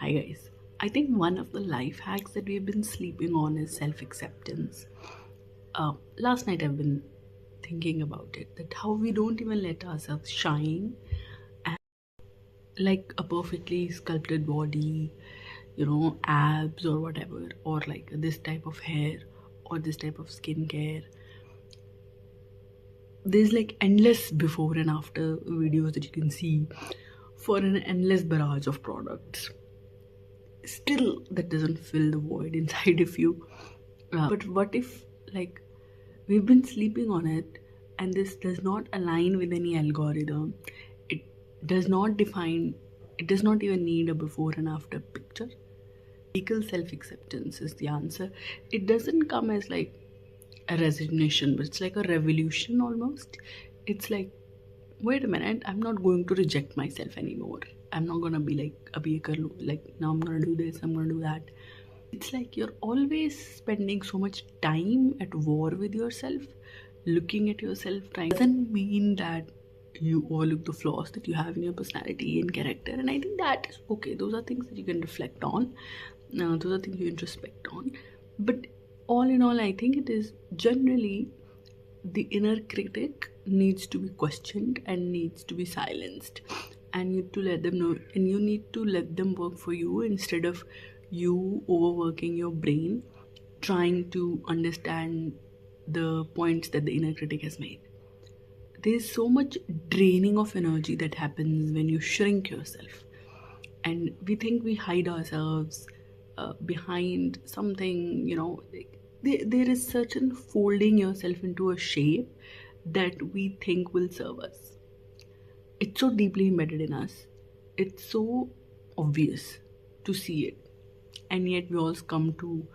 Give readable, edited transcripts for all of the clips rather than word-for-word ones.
Hi guys. I think one of the life hacks that we've been sleeping on is self acceptance. Last night I've been thinking about it, that how we don't even let ourselves shine, and like a perfectly sculpted body, abs or whatever, or like this type of hair or this type of skincare. There's like endless before and after videos that you can see for an endless barrage of products. Still, that doesn't fill the void inside of you. But what if, like, we've been sleeping on it and this does not align with any algorithm? It does not define, it does not even need a before and after picture. Radical self acceptance is the answer. It doesn't come as like a resignation, but it's like a revolution almost. It's like, wait a minute, I'm not going to reject myself anymore. I'm not gonna be like a baker, like now I'm gonna do this, I'm gonna do that. It's like you're always spending so much time at war with yourself, looking at yourself, trying. Doesn't mean that you overlook the flaws that you have in your personality and character. And I think that is okay. Those are things that you can reflect on. Those are things you introspect on. But all in all, I think it is generally the inner critic needs to be questioned and needs to be silenced, and you need to let them know, and you need to let them work for you instead of you overworking your brain trying to understand the points that the inner critic has made. There's so much draining of energy that happens when you shrink yourself, and we think we hide ourselves behind something, like there is certain folding yourself into a shape that we think will serve us. It's so deeply embedded in us, it's so obvious to see it, and yet we all come to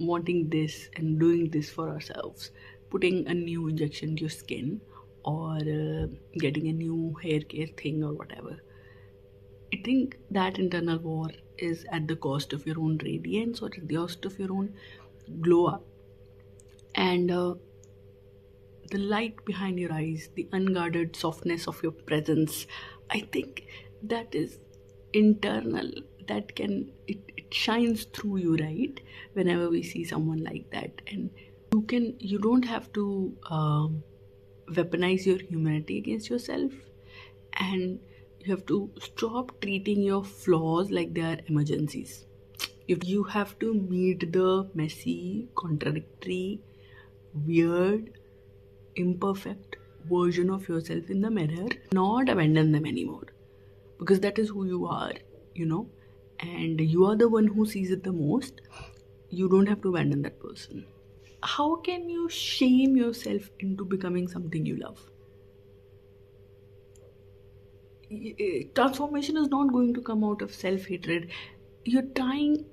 wanting this and doing this for ourselves, putting a new injection to your skin, or getting a new hair care thing or whatever. I think that internal war is at the cost of your own radiance or at the cost of your own glow up. And the light behind your eyes, the unguarded softness of your presence, I think that is internal. That it shines through you, right? Whenever we see someone like that, and you don't have to weaponize your humanity against yourself, and you have to stop treating your flaws like they are emergencies. If you have to meet the messy, contradictory, weird, imperfect version of yourself in the mirror, not abandon them anymore, because that is who you are, you know, and you are the one who sees it the most. You don't have to abandon that person. How can you shame yourself into becoming something you love? Transformation is not going to come out of self hatred. You're trying,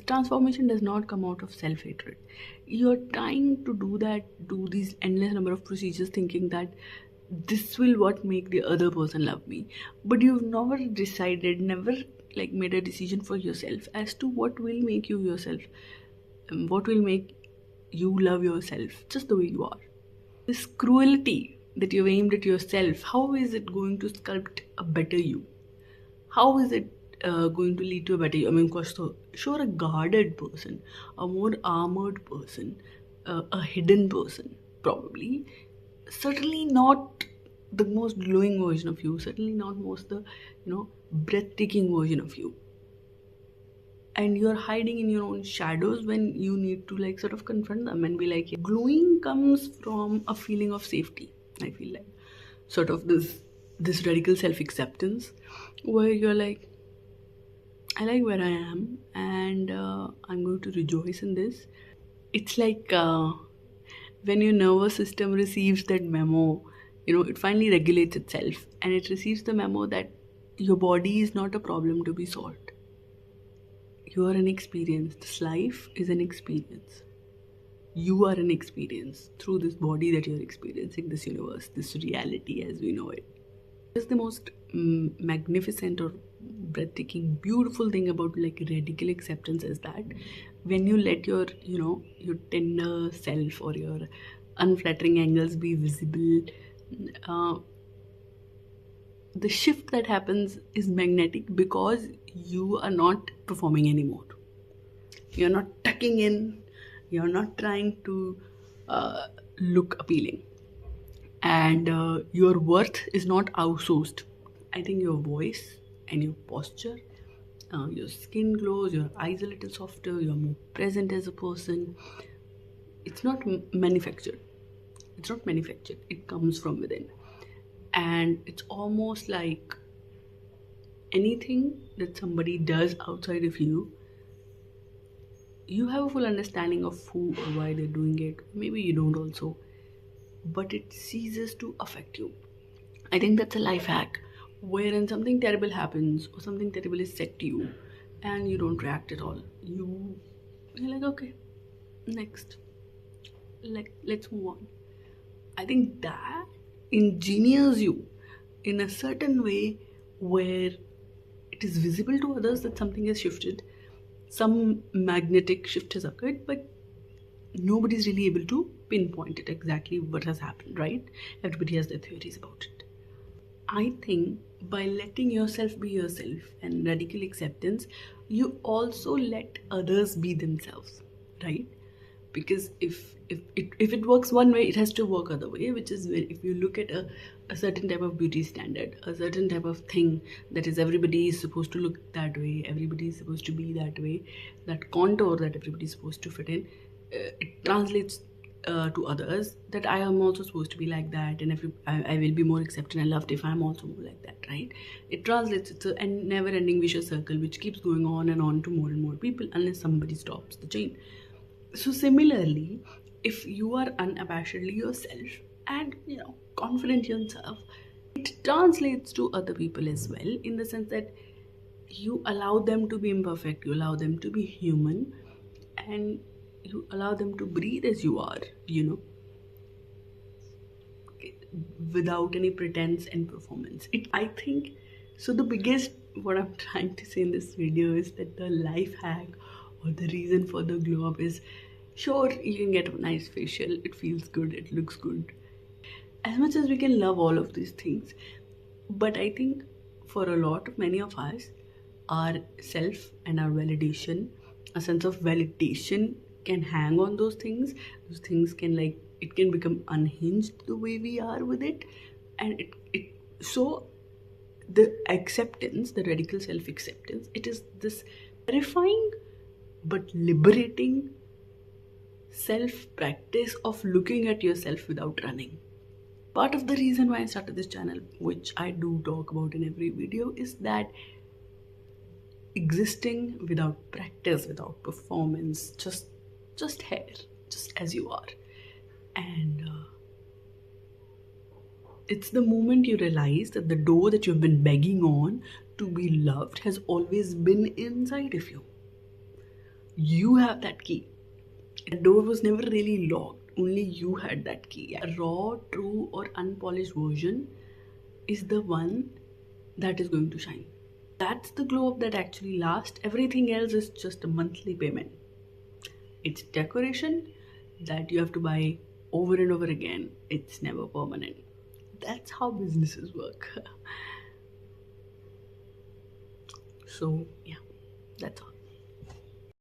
transformation does not come out of self hatred. You're trying to do that, do these endless number of procedures, thinking that this will what make the other person love me. But you've never decided, never like made a decision for yourself as to what will make you yourself, what will make you love yourself just the way you are. This cruelty that you've aimed at yourself, how is it going to sculpt a better you? How is it going to lead to a better you? I mean, of course, so sure, a guarded person, a more armored person, a hidden person, probably. Certainly not the most glowing version of you, certainly not most the, breathtaking version of you. And you're hiding in your own shadows when you need to like sort of confront them and be like, yeah. Glowing comes from a feeling of safety, I feel like, sort of this radical self-acceptance, where you're like, I like where I am, and I'm going to rejoice in this. It's like when your nervous system receives that memo, it finally regulates itself, and it receives the memo that your body is not a problem to be solved. You are an experience. This life is an experience. You are an experience through this body that you're experiencing, this universe, this reality as we know it. It's the most magnificent or breathtaking, beautiful thing about like radical acceptance is that when you let your, your tender self or your unflattering angles be visible, uh, the shift that happens is magnetic because you are not performing anymore. You're not tucking in, you're not trying to look appealing, and your worth is not outsourced. I think your voice and your posture, your skin glows, your eyes a little softer, you're more present as a person. It's not manufactured. It's not manufactured. It comes from within. And it's almost like anything that somebody does outside of you, you have a full understanding of who or why they're doing it. Maybe you don't also, but it ceases to affect you. I think that's a life hack wherein something terrible happens or something terrible is said to you and you don't react at all. You're like, okay, next. Like, let's move on. I think that engineers you in a certain way where it is visible to others that something has shifted, some magnetic shift has occurred, but nobody's really able to pinpoint it exactly what has happened, right? Everybody has their theories about it. I think by letting yourself be yourself and radical acceptance, you also let others be themselves, right? Because if it works one way, it has to work other way, which is where if you look at a certain type of beauty standard, a certain type of thing that is everybody is supposed to look that way, everybody is supposed to be that way, that contour that everybody is supposed to fit in, it translates to others that I am also supposed to be like that, and if I will be more accepted and loved if I'm also more like that, right? It translates. It's a never-ending vicious circle which keeps going on and on to more and more people unless somebody stops the chain. So similarly, if you are unabashedly yourself and confident in yourself, it translates to other people as well, in the sense that you allow them to be imperfect, you allow them to be human, and you allow them to breathe as you are, without any pretense and performance. I think so. The biggest, what I'm trying to say in this video is that the life hack or the reason for the glow up is, sure, you can get a nice facial, it feels good, it looks good. As much as we can love all of these things, but I think for many of us, our self and our validation, a sense of validation can hang on those things. Those things can, like, it can become unhinged the way we are with it. And so the acceptance, the radical self-acceptance, it is this terrifying but liberating self-practice of looking at yourself without running. Part of the reason why I started this channel, which I do talk about in every video, is that existing without practice, without performance, just hair, just as you are. And it's the moment you realize that the door that you've been begging on to be loved has always been inside of you. You have that key. The door was never really locked, only you had that key. A raw, true, or unpolished version is the one that is going to shine. That's the glow up that actually lasts. Everything else is just a monthly payment. It's decoration that you have to buy over and over again. It's never permanent. That's how businesses work. So yeah, that's all.